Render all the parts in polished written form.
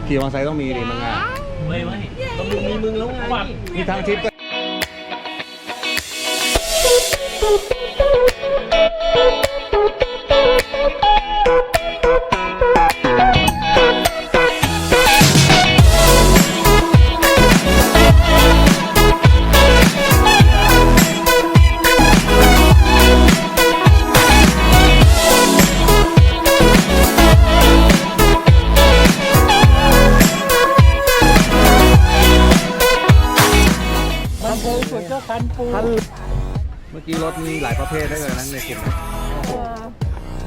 ขี่มอเตอร์ไซค์ต้องมีดิมังงะไม่ต้องมีมึงแล้วไงมีทางทิปก็เมื่อกี้รถมีหลายประเภทได้เลยนะในกลุ่ม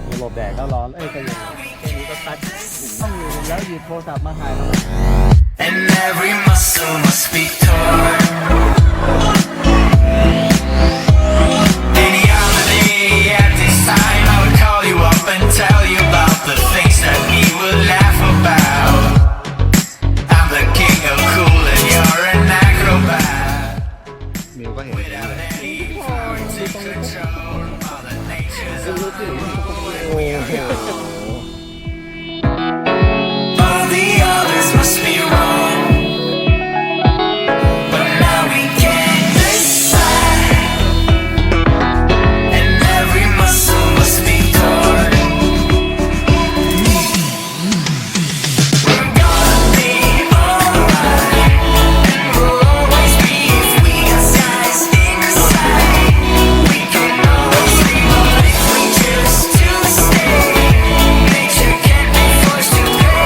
มีหลบแดดก็ร้อนก็ยังมีก็ตัดต้องอยู่แล้วหยิบโทรศัพท์มาถ่าย And every muscle must be torn. Any other day at this time I would call you up and tell you about the things that we would laugh about. I'm the king of cool and you're an acrobat. มิวก็เห็นAll the others must be wrong, but now we can decide, and every muscle must be torn. We're gonna be alright, and we'll always be if we got skies in the sky. We can always rewind if we choose to stay. Nature can't be forced to pay.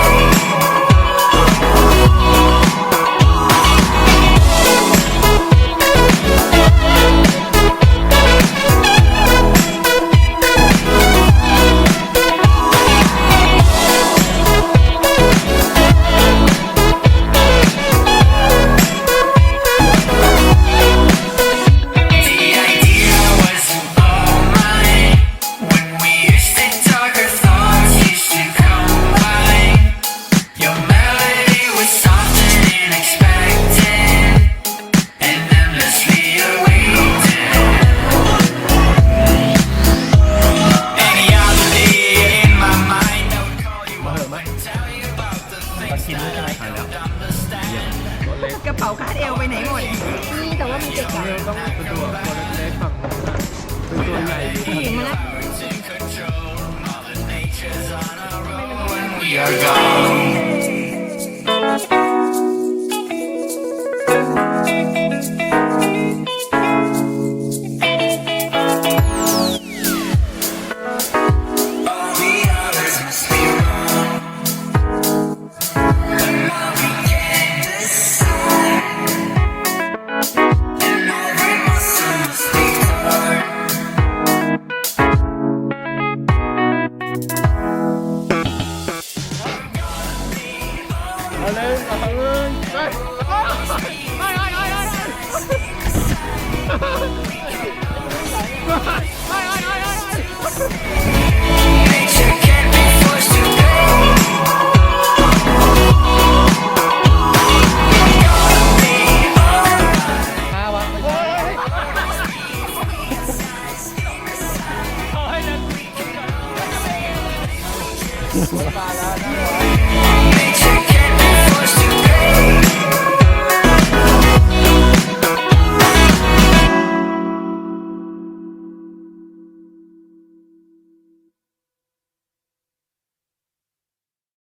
The idea wasn't all mine. When we used to talk, our thoughts used to combine. Your melody was soft and unexpected, and endlessly awaited. Any other day in my mind, I would call you up and tell you about the things that I don't understand. กระเป๋าคาดเอวไปไหนหมดนี่แต่ว่ามันเจ็บอะ ต้องเป็นตัวเล็กฝั่งเป็นตัวใหญ่ ขี่มาแล้ว Take control. Mother Nature's on our own when we are gone. All the others must be wrong, but now we can decide, and every muscle must be torn. เอาเลยเอาเลยNature can't be forced to pay. Gonna be alright.